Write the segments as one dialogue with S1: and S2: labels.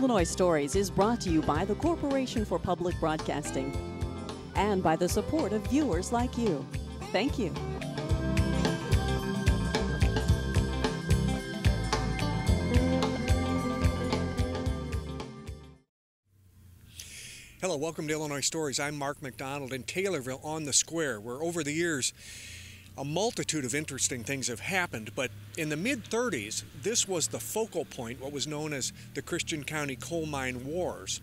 S1: Illinois Stories is brought to you by the Corporation for Public Broadcasting and by the support of viewers like you. Thank you.
S2: Hello, welcome to Illinois Stories. I'm Mark McDonald in Taylorville on the Square, where over the years a multitude of interesting things have happened, but in the mid-30s, this was the focal point, what was known as the Christian County Coal Mine Wars.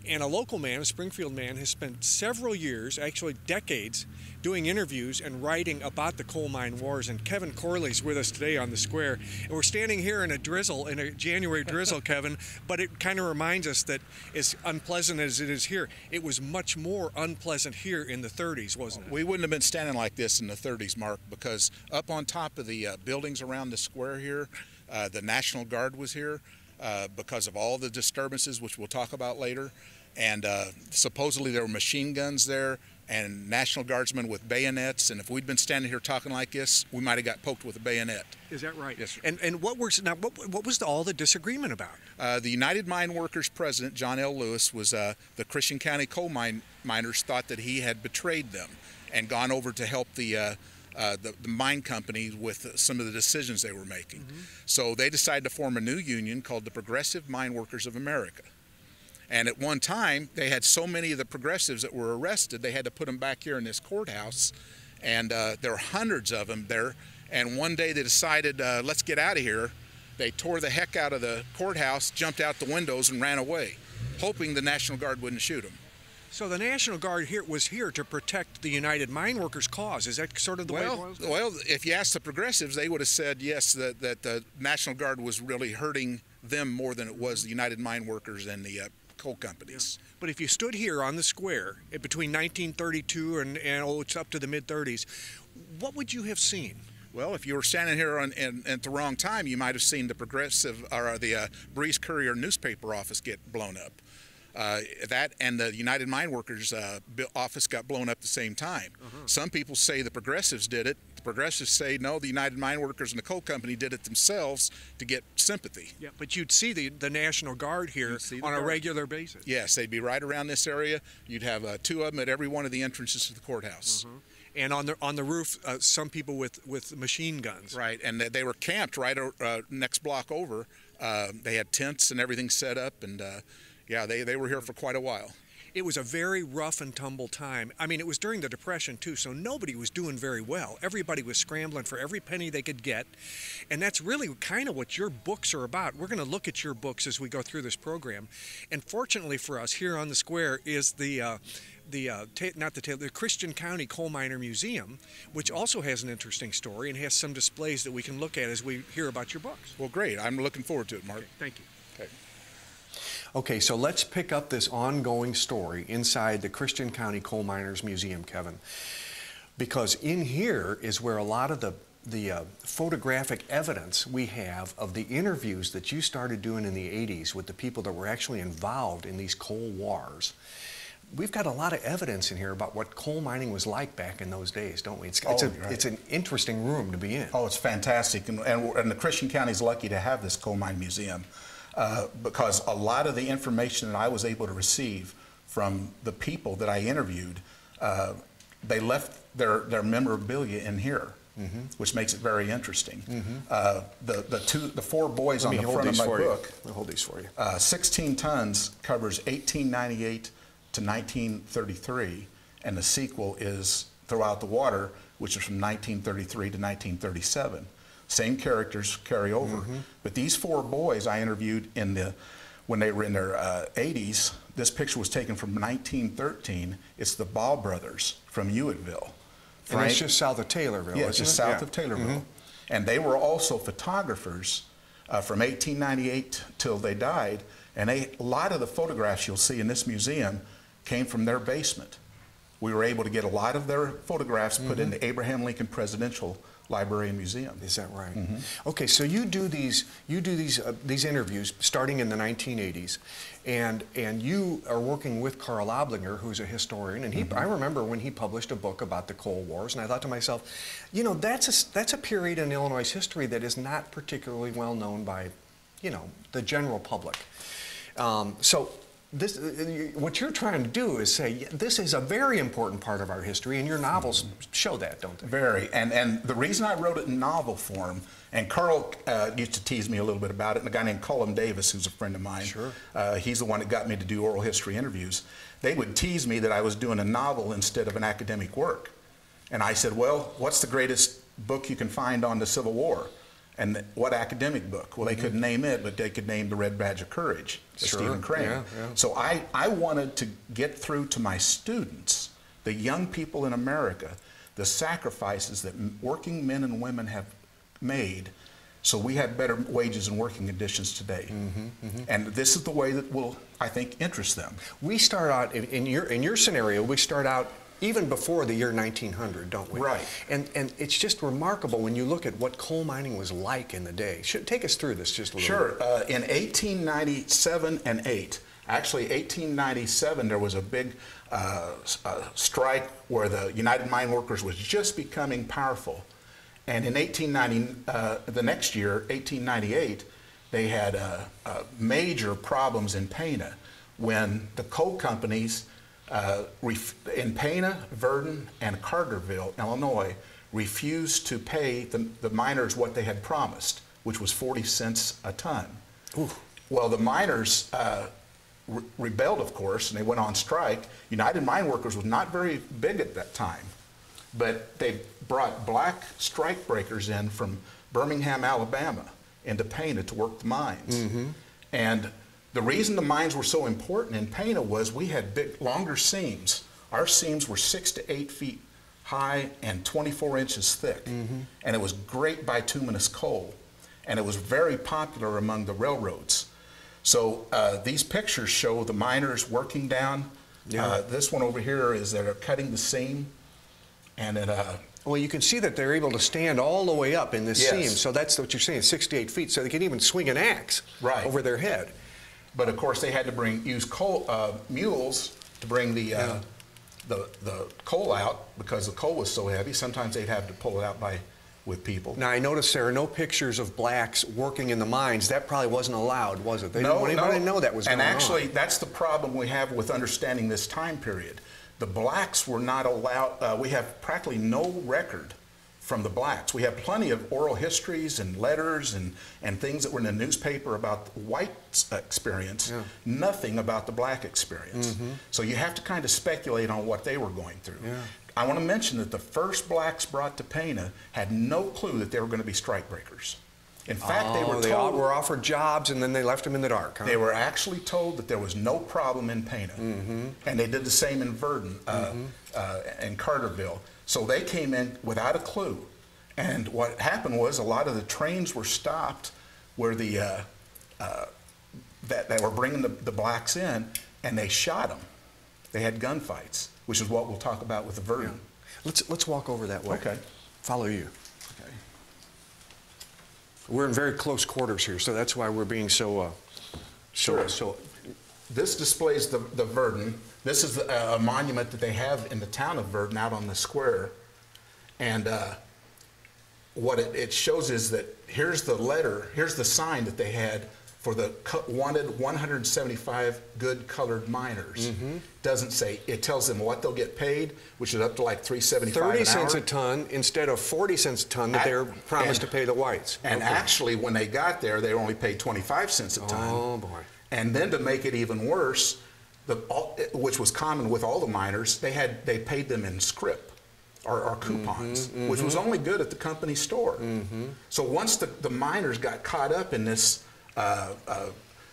S2: And a local man, a Springfield man, has spent several years, actually decades, doing interviews and writing about the coal mine wars. And Kevin Corley's with us today on the Square. And we're standing here in a drizzle, in a January drizzle, Kevin, but it kind of reminds us that as unpleasant as it is here, it was much more unpleasant here in the 30s, wasn't it?
S3: We wouldn't have been standing like this in the 30s, Mark, because up on top of the buildings around the square here, the National Guard was here. Because of all the disturbances, which we'll talk about later. And supposedly there were machine guns there and National Guardsmen with bayonets. And if we'd been standing here talking like this, we might have got poked with a bayonet.
S2: Is that right?
S3: Yes, sir.
S2: And what was all the disagreement about?
S3: The United Mine Workers president, John L. Lewis, was the Christian County coal miners thought that he had betrayed them and gone over to help the mine company with some of the decisions they were making. Mm-hmm. So they decided to form a new union called the Progressive Mine Workers of America. And at one time, they had so many of the progressives that were arrested, they had to put them back here in this courthouse. And there were hundreds of them there. And one day they decided, let's get out of here. They tore the heck out of the courthouse, jumped out the windows, and ran away, hoping the National Guard wouldn't shoot them.
S2: So the National Guard was here to protect the United Mine Workers cause. Is that sort of the way it was? Well,
S3: if you asked the progressives, they would have said yes, that the National Guard was really hurting them more than it was the United Mine Workers and the coal companies.
S2: Yeah. But if you stood here on the Square between 1932 and it's up to the mid-30s, what would you have seen?
S3: Well, if you were standing here at the wrong time, you might have seen the Progressive or the Breeze Courier newspaper office get blown up. That and the United Mine Workers office got blown up at the same time. Uh-huh. Some people say the progressives did it. The progressives say no, the United Mine Workers and the coal company did it themselves to get sympathy.
S2: Yeah, but you'd see the National Guard here on a regular basis.
S3: Yes, they'd be right around this area. You'd have two of them at every one of the entrances to the courthouse. Uh-huh.
S2: And on the roof, some people with machine guns.
S3: Right, and they were camped right next block over. They had tents and everything set up, and yeah, they were here for quite a while.
S2: It was a very rough and tumble time. I mean, it was during the Depression, too, so nobody was doing very well. Everybody was scrambling for every penny they could get, and that's really kind of what your books are about. We're going to look at your books as we go through this program, and fortunately for us, here on the Square is the Christian County Coal Miner Museum, which also has an interesting story and has some displays that we can look at as we hear about your books.
S3: Well, great. I'm looking forward to it, Mark.
S2: Okay, thank you.
S3: Okay.
S4: Okay, so let's pick up this ongoing story inside the Christian County Coal Miners Museum, Kevin, because in here is where a lot of the photographic evidence we have of the interviews that you started doing in the 80s with the people that were actually involved in these coal wars. We've got a lot of evidence in here about what coal mining was like back in those days, don't we? It's an interesting room to be in.
S3: Oh, it's fantastic, and the Christian County is lucky to have this coal mine museum. Because a lot of the information that I was able to receive from the people that I interviewed, they left their memorabilia in here, mm-hmm. which makes it very interesting. Mm-hmm. The four boys on the front of my book.
S4: I'll hold these for you.
S3: 16 tons covers 1898 to 1933, and the sequel is Throughout the Water, which is from 1933 to 1937. Same characters carry over. Mm-hmm. But these four boys I interviewed when they were in their 80s, this picture was taken from 1913. It's the Ball brothers from Hewitttville.
S4: And it's just south of Taylorville,
S3: yeah, it's just south of Taylorville. Mm-hmm. And they were also photographers from 1898 till they died. And a lot of the photographs you'll see in this museum came from their basement. We were able to get a lot of their photographs put mm-hmm. in the Abraham Lincoln Presidential Library and Museum.
S4: Is that right?
S3: Mm-hmm.
S4: Okay, so you do these interviews starting in the 1980s, and you are working with Carl Oblinger, who's a historian, and
S3: mm-hmm.
S4: I remember when he published a book about the coal wars, and I thought to myself, you know, that's a period in Illinois history that is not particularly well known by, you know, the general public. So this, what you're trying to do is say this is a very important part of our history, and your novels show that, don't they?
S3: Very, and the reason I wrote it in novel form, and Carl used to tease me a little bit about it, and a guy named Colin Davis, who's a friend of mine,
S4: Sure.
S3: He's the one that got me to do oral history interviews. They would tease me that I was doing a novel instead of an academic work. And I said, well, what's the greatest book you can find on the Civil War? And what academic book? Well, they couldn't name it, but they could name The Red Badge of Courage, by
S4: Sure.
S3: Stephen Crane.
S4: Yeah, yeah.
S3: So I wanted to get through to my students, the young people in America, the sacrifices that working men and women have made so we have better wages and working conditions today. And this is the way that will, I think, interest them.
S4: We start out, in your scenario, we start out even before the year 1900, don't we?
S3: Right.
S4: And it's just remarkable when you look at what coal mining was like in the day. Take us through this just a little bit.
S3: Sure. In 1897 and 8, actually 1897, there was a big strike where the United Mine Workers was just becoming powerful. And in 1890, the next year, 1898, they had major problems in Pana when the coal companies in Pana, Verdun, and Carterville, Illinois, refused to pay the miners what they had promised, which was 40 cents a ton. Ooh. Well, the miners rebelled, of course, and they went on strike. United Mine Workers was not very big at that time, but they brought black strike breakers in from Birmingham, Alabama, into Pana to work the mines. And the reason the mines were so important in Pana was we had big, longer seams. Our seams were 6 to 8 feet high and 24 inches thick. And it was great bituminous coal. And it was very popular among the railroads. So these pictures show the miners working down. This one over here is they're cutting the seam. And it,
S4: well, you can see that they're able to stand all the way up in this seam. So that's what you're saying, 6 to 8 feet. So they can even swing an axe over their head.
S3: But of course, they had to use mules to bring the coal out because the coal was so heavy. Sometimes they'd have to pull it out with people.
S4: Now, I noticed there are no pictures of blacks working in the mines. That probably wasn't allowed, was it? They didn't want anybody to know that was going on.
S3: And actually, that's the problem we have with understanding this time period. The blacks were not allowed. We have practically no record from the blacks. We have plenty of oral histories and letters and things that were in the newspaper about the white experience, nothing about the black experience. So you have to kind of speculate on what they were going through. I want to mention that the first blacks brought to Pana had no clue that they were going to be strikebreakers. In fact, they were told,
S4: were offered jobs and then they left them in the dark. Huh?
S3: They were actually told that there was no problem in Pana. And they did the same in Verdun and Carterville. So they came in without a clue. And what happened was a lot of the trains were stopped where that were bringing the blacks in, and they shot them. They had gunfights, which is what we'll talk about with the Verdun.
S4: Let's walk over that way.
S3: Okay.
S4: Follow you.
S3: Okay.
S4: We're in very close quarters here, so that's why we're being so.
S3: So this displays the Verdun. This is a monument that they have in the town of Verdun out on the square. And what it shows is that here's the letter, here's the sign that they had for the wanted 175 good colored miners. Doesn't say, it tells them what they'll get paid, which is up to like $3.75 an hour.
S4: 30 cents a ton instead of 40 cents a ton that they're promised to pay the whites.
S3: And actually, when they got there, they only paid 25 cents a ton.
S4: Oh, boy.
S3: And then to make it even worse, which was common with all the miners, they paid them in scrip or coupons, which was only good at the company store. So once the miners got caught up in this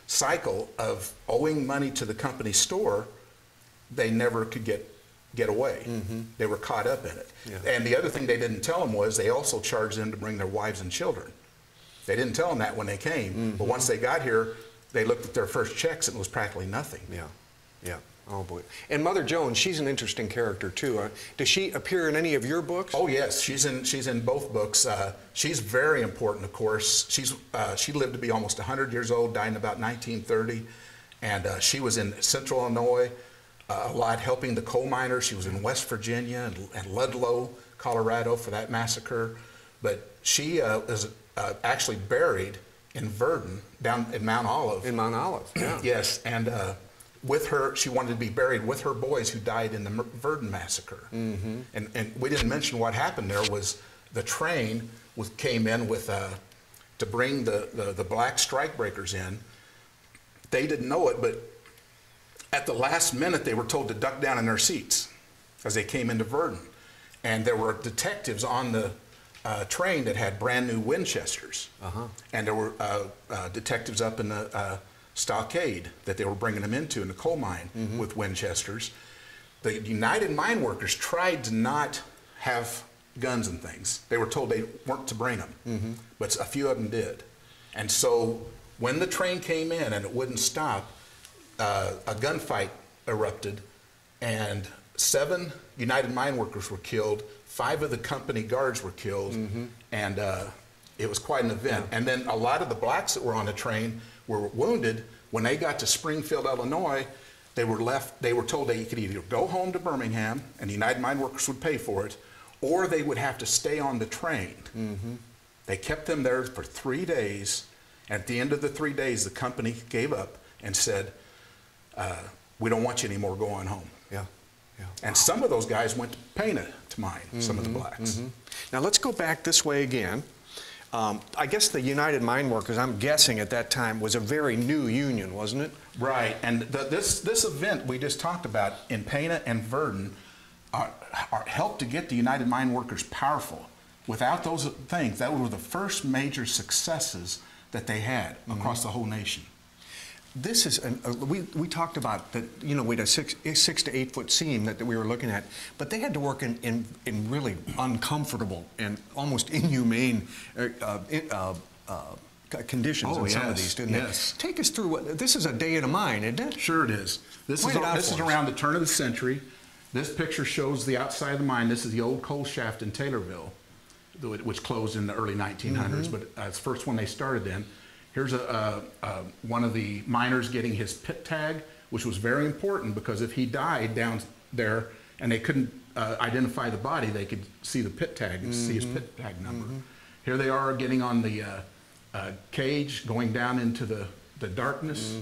S3: cycle of owing money to the company store, they never could get away. They were caught up in it. And the other thing they didn't tell them was they also charged them to bring their wives and children. They didn't tell them that when they came, but once they got here, they looked at their first checks and it was practically nothing.
S4: Yeah. Oh, boy. And Mother Jones, she's an interesting character, too. Does she appear in any of your books?
S3: Oh, yes. She's in both books. She's very important, of course. She lived to be almost 100 years old, died in about 1930. And she was in Central Illinois a lot helping the coal miners. She was in West Virginia and Ludlow, Colorado for that massacre. But she is actually buried in Verdun, down in Mount Olive.
S4: In Mount Olive, yeah.
S3: Yes, and with her, she wanted to be buried with her boys who died in the Verdun massacre.
S4: Mm-hmm.
S3: And we didn't mention what happened there was the train came in with to bring the black strikebreakers in. They didn't know it, but at the last minute they were told to duck down in their seats as they came into Verdun. And there were detectives on the train that had brand new Winchesters. And there were detectives up in the stockade that they were bringing them into in the coal mine with Winchesters. The United Mine Workers tried to not have guns and things. They were told they weren't to bring them, but a few of them did. And so when the train came in and it wouldn't stop, a gunfight erupted, and 7 United Mine Workers were killed, 5 of the company guards were killed, and it was quite an event. And then a lot of the blacks that were on the train were wounded. When they got to Springfield, Illinois, they were told they could either go home to Birmingham, and the United Mine Workers would pay for it, or they would have to stay on the train. They kept them there for 3 days. At the end of the 3 days, the company gave up and said, we don't want you anymore, go on home.
S4: Yeah.
S3: And some of those guys went to Pana to mine, some of the blacks.
S4: Now let's go back this way again. I guess the United Mine Workers, I'm guessing at that time, was a very new union, wasn't it?
S3: Right, and this event we just talked about in Pana and Verdun helped to get the United Mine Workers powerful. Without those things, that were the first major successes that they had across the whole nation.
S4: This is, we talked about that, you know, we had a 6 to 8 foot seam that we were looking at, but they had to work in really uncomfortable and almost inhumane conditions in some of these, didn't they? Take us through this is a day at a mine, isn't it?
S3: Sure it is. This is around the turn of the century. This picture shows the outside of the mine. This is the old coal shaft in Taylorville, which closed in the early 1900s, but it's the first one they started in. Here's one of the miners getting his pit tag, which was very important because if he died down there and they couldn't identify the body, they could see the pit tag and see his pit tag number. Here they are getting on the cage, going down into the darkness.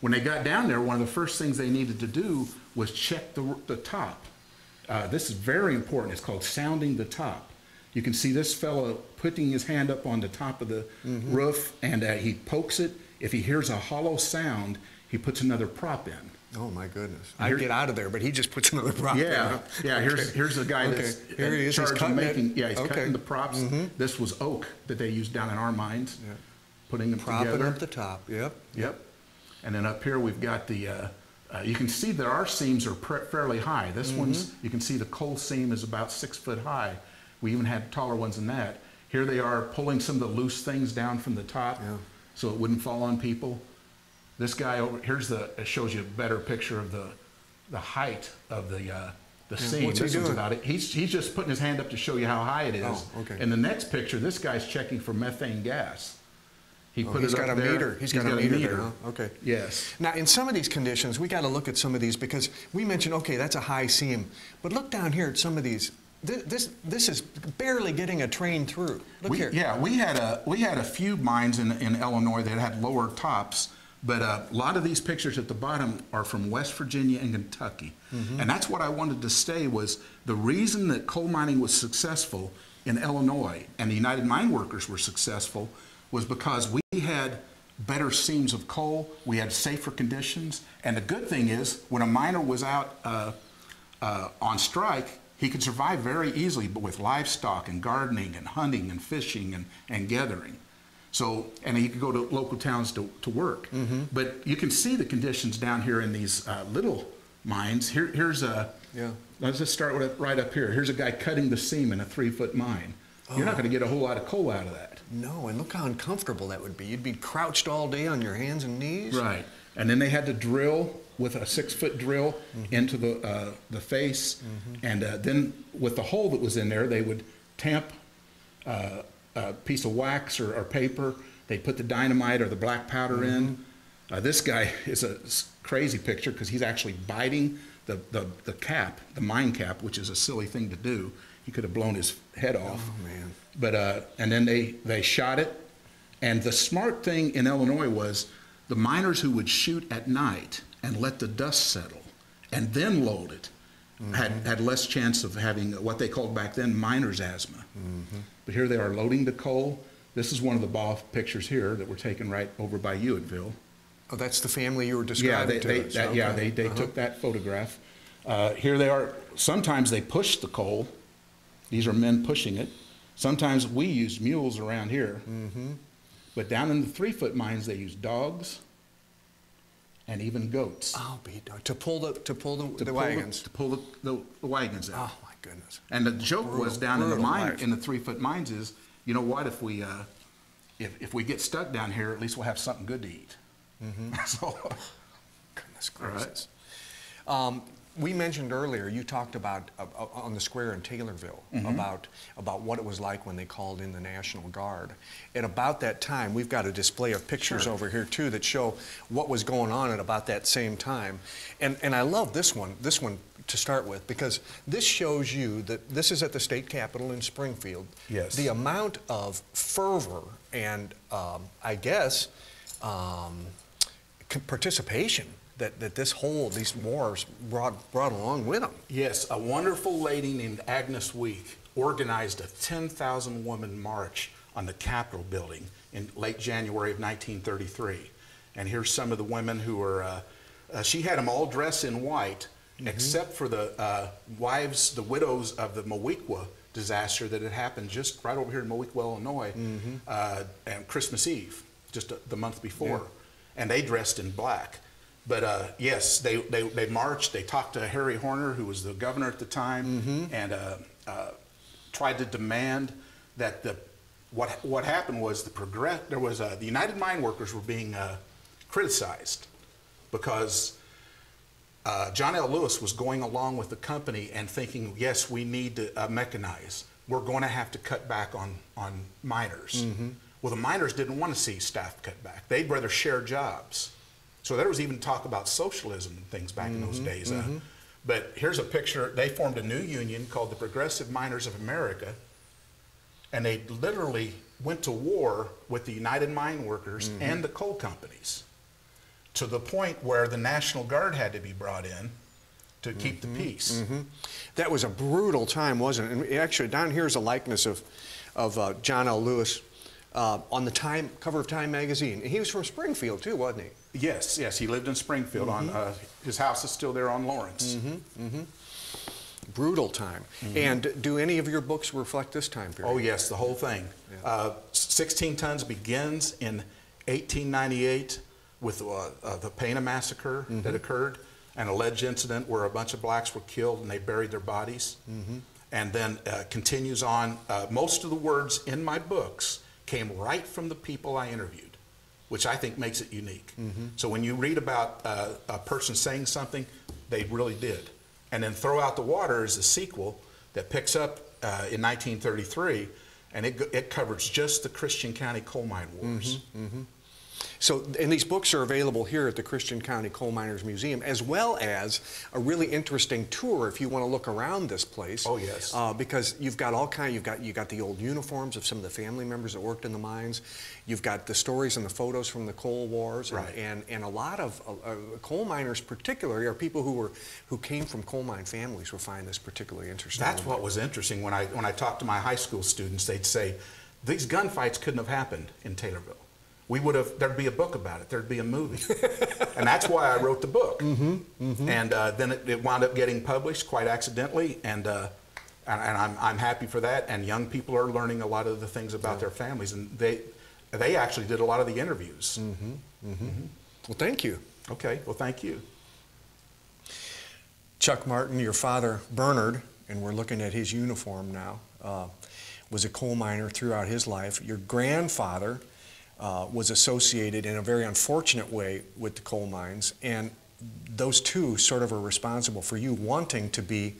S3: When they got down there, one of the first things they needed to do was check the top. This is very important. It's called sounding the top. You can see this fellow putting his hand up on the top of the roof, and he pokes it. If he hears a hollow sound, he puts another prop in.
S4: Oh my goodness! I'd get out of there, but he just puts another prop in.
S3: Yeah. Here's the guy that's in charge of making. Yeah, he's cutting the props. This was oak that they used down in our mines, putting them together.
S4: Propping up the top. Yep.
S3: And then up here we've got the. You can see that our seams are fairly high. This one's. You can see the coal seam is about 6 foot high. We even had taller ones than that. Here they are pulling some of the loose things down from the top so it wouldn't fall on people. This guy over here's it shows you a better picture of the height of the seam.
S4: What's he doing?
S3: About it. He's just putting his hand up to show you how high it is.
S4: Oh, okay.
S3: In the next picture, this guy's checking for methane gas. He's got
S4: a meter. He's got a meter there, huh? Okay.
S3: Yes.
S4: Now, in some of these conditions, we got to look at some of these because we mentioned, okay, that's a high seam, but look down here at some of these. This is barely getting a train through. Look here.
S3: Yeah, we had a few mines in Illinois that had lower tops, but a lot of these pictures at the bottom are from West Virginia and Kentucky, and that's what I wanted to say was the reason that coal mining was successful in Illinois and the United Mine Workers were successful was because we had better seams of coal, we had safer conditions, and the good thing is when a miner was out on strike, he could survive very easily, but with livestock and gardening and hunting and fishing and gathering. So, and he could go to local towns to work. But you can see the conditions down here in these little mines. Here's a, let's just start with right up here. Here's a guy cutting the seam in a 3 foot mine. You're not going to get a whole lot of coal out of that.
S4: No, and look how uncomfortable that would be. You'd be crouched all day on your hands and knees.
S3: Right. And then they had to drill with a 6 foot drill into the face, and then with the hole that was in there, they would tamp a piece of wax or paper. They'd put the dynamite or the black powder in. This guy is a crazy picture because he's actually biting the cap, the mine cap, which is a silly thing to do. He could have blown his head off.
S4: Oh man!
S3: But and then they shot it, And the smart thing in Illinois was the miners who would shoot at night and let the dust settle and then load it had less chance of having what they called back then miner's asthma. But here they are loading the coal. This is one of the ball pictures here that were taken right over by Hewitttville.
S4: Oh, that's the family you were describing to us.
S3: They took that photograph. Here they are. Sometimes they push the coal. These are men pushing it. Sometimes we use mules around here. But down in the 3-foot mines, they use dogs and even goats.
S4: Oh, to pull the wagons.
S3: To pull the wagons out.
S4: Oh, my goodness.
S3: And the joke was down in the mine, in the 3-foot mines is, you know what, if we get stuck down here, at least we'll have something good to eat. So,
S4: goodness gracious. Right. We mentioned earlier, you talked about on the square in Taylorville about what it was like when they called in the National Guard. At about that time, we've got a display of pictures over here too that show what was going on at about that same time. And I love this one to start with, because this shows you that this is at the state capitol in Springfield.
S3: Yes.
S4: The amount of fervor and I guess participation that these wars brought along with them.
S3: Yes, a wonderful lady named Agnes Week organized a 10,000 woman march on the Capitol building in late January of 1933. And here's some of the women who were, she had them all dressed in white, except for the wives, the widows of the Moweaqua disaster that had happened just right over here in Moweaqua, Illinois, and Christmas Eve, just the month before. And they dressed in black. But yes, they marched. They talked to Harry Horner, who was the governor at the time, and tried to demand that what happened was the United Mine Workers were being criticized because John L. Lewis was going along with the company and thinking, yes, we need to mechanize. We're going to have to cut back on miners. Well, the miners didn't want to see staff cut back. They'd rather share jobs. So there was even talk about socialism and things back in those days. But here's a picture. They formed a new union called the Progressive Miners of America, and they literally went to war with the United Mine Workers and the coal companies, to the point where the National Guard had to be brought in to keep the peace.
S4: That was a brutal time, wasn't it? And actually, down here is a likeness of John L. Lewis on the cover of Time magazine. And he was from Springfield too, wasn't he?
S3: Yes, yes, he lived in Springfield. His house is still there on Lawrence.
S4: Brutal time. And do any of your books reflect this time period?
S3: Oh yes, the whole thing. 16 Tons begins in 1898 with the Pana massacre that occurred, an alleged incident where a bunch of blacks were killed and they buried their bodies, and then continues on. Most of the words in my books came right from the people I interviewed, which I think makes it unique. So when you read about a person saying something, they really did. And then Throw Out the Water is a sequel that picks up in 1933, and it covers just the Christian County coal mine wars.
S4: So, and these books are available here at the Christian County Coal Miners Museum, as well as a really interesting tour if you want to look around this place.
S3: Oh yes.
S4: Because you've got all kinds. You got the old uniforms of some of the family members that worked in the mines. You've got the stories and the photos from the coal wars, and a lot of coal miners, particularly, are people who came from coal mine families, will find this particularly interesting.
S3: That's what was interesting when I talked to my high school students. They'd say these gunfights couldn't have happened in Taylorville. There'd be a book about it, there'd be a movie. And that's why I wrote the book. And then it wound up getting published quite accidentally, and I'm happy for that. And young people are learning a lot of the things about their families, and they actually did a lot of the interviews.
S4: Well, thank you.
S3: Okay, well, thank you.
S4: Chuck Martin, your father, Bernard, and we're looking at his uniform now, was a coal miner throughout his life. Your grandfather was associated in a very unfortunate way with the coal mines, and those two sort of are responsible for you wanting to be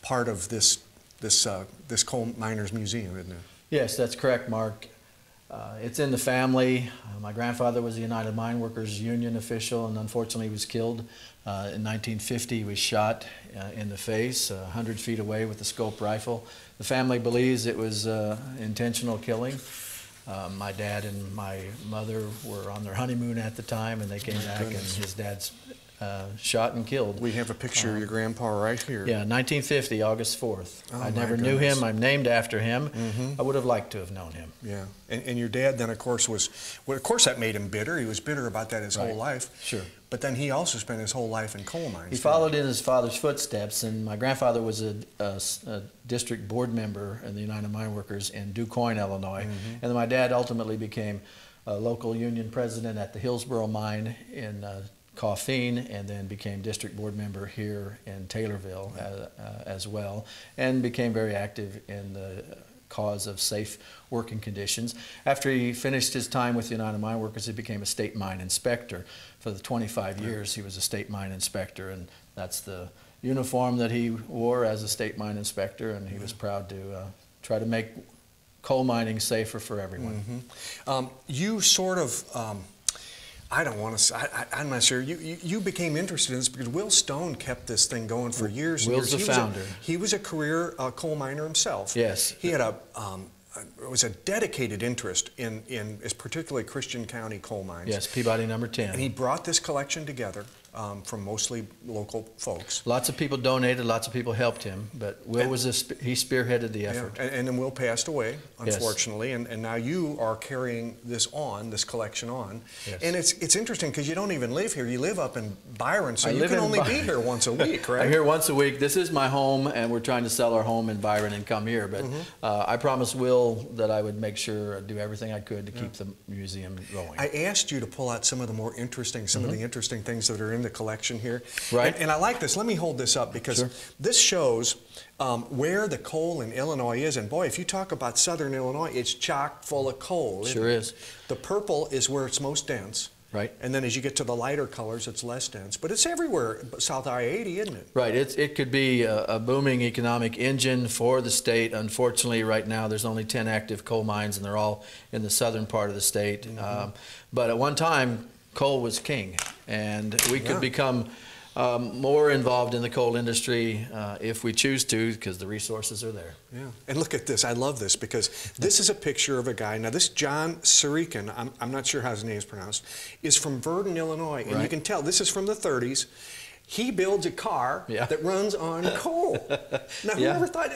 S4: part of this coal miners museum, isn't it?
S5: Yes, that's correct, Mark. It's in the family. My grandfather was a United Mine Workers Union official, and unfortunately he was killed in 1950. He was shot in the face 100 feet away with a scope rifle. The family believes it was intentional killing. My dad and my mother were on their honeymoon at the time, and they came back, and his dad's shot and killed.
S4: We have a picture of your grandpa right here.
S5: Yeah, 1950, August 4th.
S4: Oh,
S5: I never knew him. I'm named after him. I would have liked to have known him.
S4: Yeah, and your dad then, of course, well, of course that made him bitter. He was bitter about that his whole life.
S5: Sure.
S4: But then he also spent his whole life in coal mines.
S5: He followed in his father's footsteps, and my grandfather was a district board member in the United Mine Workers in DuQuoin, Illinois. And then my dad ultimately became a local union president at the Hillsboro mine in Coffeen, and then became district board member here in Taylorville as well, and became very active in the cause of safe working conditions. After he finished his time with the United Mine Workers, he became a state mine inspector. For the 25 years, he was a state mine inspector, and that's the uniform that he wore as a state mine inspector, and he was proud to try to make coal mining safer for everyone.
S4: You sort of, I don't want to say, I'm not sure, you became interested in this because Will Stone kept this thing going for years and years.
S5: Will's the founder.
S4: He was a career coal miner himself.
S5: Yes.
S4: He had it was a dedicated interest in particularly Christian County coal mines.
S5: Yes, Peabody number 10.
S4: And he brought this collection together from mostly local folks.
S5: Lots of people donated, lots of people helped him, but Will he spearheaded the effort.
S4: Yeah. And then Will passed away, unfortunately,
S5: yes.
S4: and now you are carrying this collection on.
S5: Yes.
S4: And it's interesting because you don't even live here. You live up in Byron, so you can only be here once a week, right?
S5: I'm here once a week. This is my home, and we're trying to sell our home in Byron and come here, but I promised Will that I would make sure I'd do everything I could to keep the museum going.
S4: I asked you to pull out some of the more interesting, of the interesting things that are in the collection here.
S5: Right.
S4: And I like this. Let me hold this up because this shows where the coal in Illinois is. And boy, if you talk about southern Illinois, it's chock full of coal.
S5: Sure is.
S4: The purple is where it's most dense.
S5: Right.
S4: And then as you get to the lighter colors, it's less dense. But it's everywhere south I-80, isn't it?
S5: Right. It could be a booming economic engine for the state. Unfortunately, right now, there's only 10 active coal mines, and they're all in the southern part of the state. But at one time, coal was king, and we could become more involved in the coal industry if we choose to, because the resources are there.
S4: Yeah, and look at this. I love this because this is a picture of a guy. Now, this John Sirican, I'm not sure how his name is pronounced, is from Verdon, Illinois, and you can tell this is from the 30s. He builds a car that runs on coal. Now, whoever thought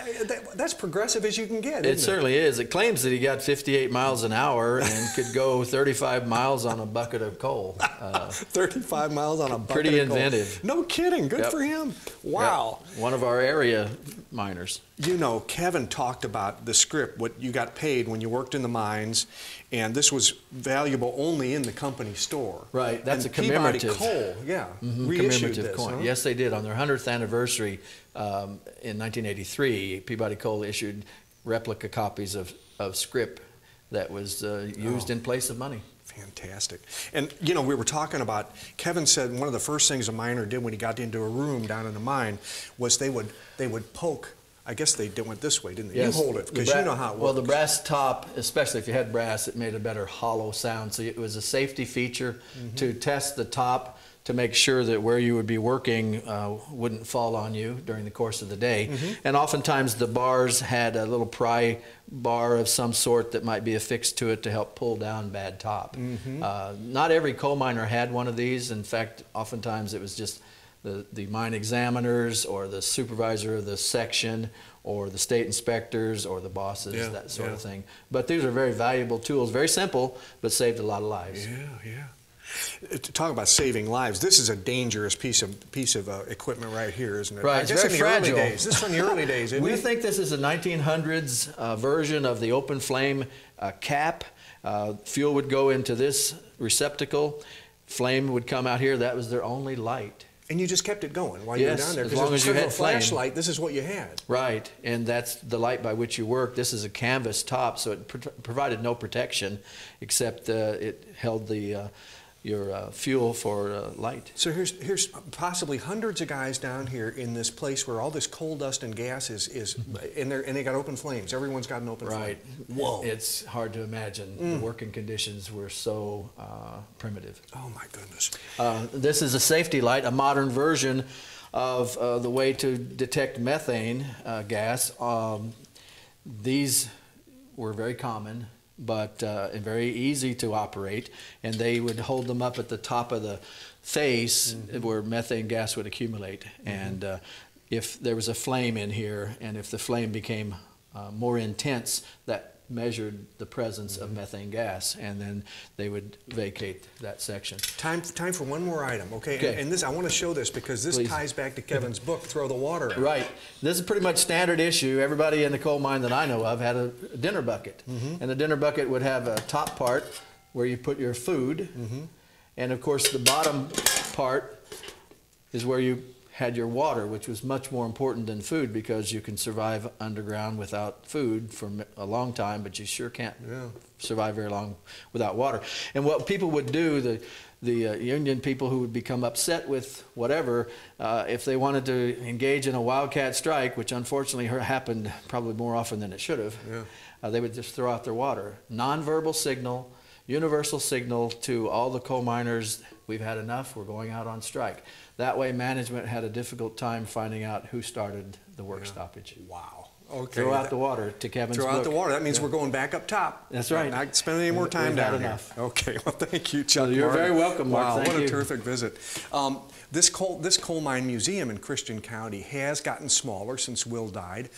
S4: that's progressive as you can get, isn't it?
S5: It certainly is. It claims that he got 58 miles an hour and could go 35 miles on a bucket of coal.
S4: 35 miles on a bucket
S5: pretty
S4: of coal.
S5: inventive.
S4: No kidding. Good for him. Wow.
S5: Yep. One of our area miners.
S4: You know, Kevin talked about the script, what you got paid when you worked in the mines, and this was valuable only in the company store.
S5: Right, that's
S4: and
S5: a commemorative.
S4: Peabody Coal,
S5: Commemorative
S4: this,
S5: coin.
S4: Huh?
S5: Yes, they did. On their 100th anniversary in 1983, Peabody Coal issued replica copies of scrip that was used in place of money.
S4: Fantastic. And, you know, we were talking about, Kevin said one of the first things a miner did when he got into a room down in the mine was they would poke. I guess they went this way, didn't they?
S5: Yes.
S4: You hold it, because you know how it works.
S5: Well, the brass top, especially if you had brass, it made a better hollow sound. So it was a safety feature to test the top to make sure that where you would be working wouldn't fall on you during the course of the day. And oftentimes the bars had a little pry bar of some sort that might be affixed to it to help pull down bad top. Not every coal miner had one of these. In fact, oftentimes it was just the mine examiners or the supervisor of the section or the state inspectors or the bosses, that sort of thing. But these are very valuable tools, very simple, but saved a lot of lives.
S4: To talk about saving lives, this is a dangerous piece of equipment right here, isn't it?
S5: Right, it's very fragile.
S4: This is from the early days, isn't it?
S5: We think this is a 1900s version of the open flame cap. Fuel would go into this receptacle. Flame would come out here. That was their only light.
S4: And you just kept it going while you were down there.
S5: As long as you had
S4: a flashlight, this is what you had.
S5: Right, and that's the light by which you work. This is a canvas top, so it provided no protection, except it held your fuel for light.
S4: So here's possibly hundreds of guys down here in this place where all this coal dust and gas is in there, and they got open flames. Everyone's got an open flame.
S5: Right.
S4: Whoa.
S5: It's hard to imagine. The working conditions were so primitive.
S4: Oh my goodness.
S5: This is a safety light, a modern version of the way to detect methane gas. These were very common but and very easy to operate. And they would hold them up at the top of the face where methane gas would accumulate. And if there was a flame in here, and if the flame became more intense, that measured the presence of methane gas, and then they would vacate that section.
S4: Time for one more item, okay?
S5: Okay.
S4: And this, I want to show this because this
S5: Please.
S4: ties back to Kevin's book, Throw the Water Out.
S5: Right. This is pretty much standard issue. Everybody in the coal mine that I know of had a dinner bucket. And the dinner bucket would have a top part where you put your food, and of course the bottom part is where you had your water, which was much more important than food, because you can survive underground without food for a long time, but you sure can't survive very long without water. And what people would do, the union people who would become upset with whatever, if they wanted to engage in a wildcat strike, which unfortunately happened probably more often than it should have, they would just throw out their water. Nonverbal signal, universal signal to all the coal miners: we've had enough, we're going out on strike. That way management had a difficult time finding out who started the work stoppage.
S4: Wow. Okay.
S5: Throw out the water, to Kevin's book.
S4: Throw out the water. That means we're going back up top.
S5: That's right.
S4: Not spending any more time
S5: We've
S4: down
S5: had
S4: here.
S5: enough.
S4: Okay. Well, thank you, Chuck.
S5: You're
S4: Martin.
S5: very welcome, Mark.
S4: Wow,
S5: Thank
S4: what
S5: you.
S4: a terrific visit. This coal mine museum in Christian County has gotten smaller since Will died,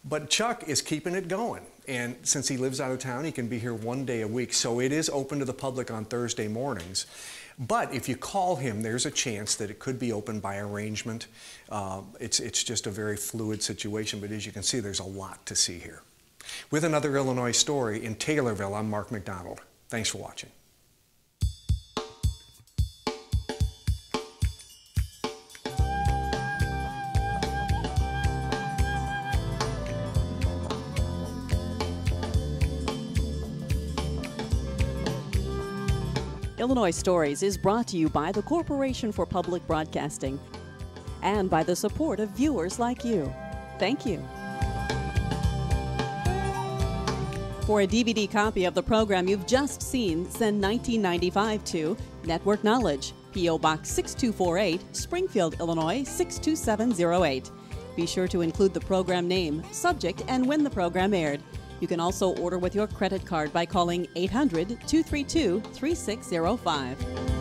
S4: but Chuck is keeping it going. And since he lives out of town, he can be here one day a week. So it is open to the public on Thursday mornings. But if you call him, there's a chance that it could be open by arrangement. It's just a very fluid situation, but as you can see, there's a lot to see here. With another Illinois story in Taylorville, I'm Mark McDonald. Thanks for watching.
S1: Illinois Stories is brought to you by the Corporation for Public Broadcasting and by the support of viewers like you. Thank you. For a DVD copy of the program you've just seen, send 1995 to Network Knowledge, P.O. Box 6248, Springfield, Illinois 62708. Be sure to include the program name, subject, and when the program aired. You can also order with your credit card by calling 800-232-3605.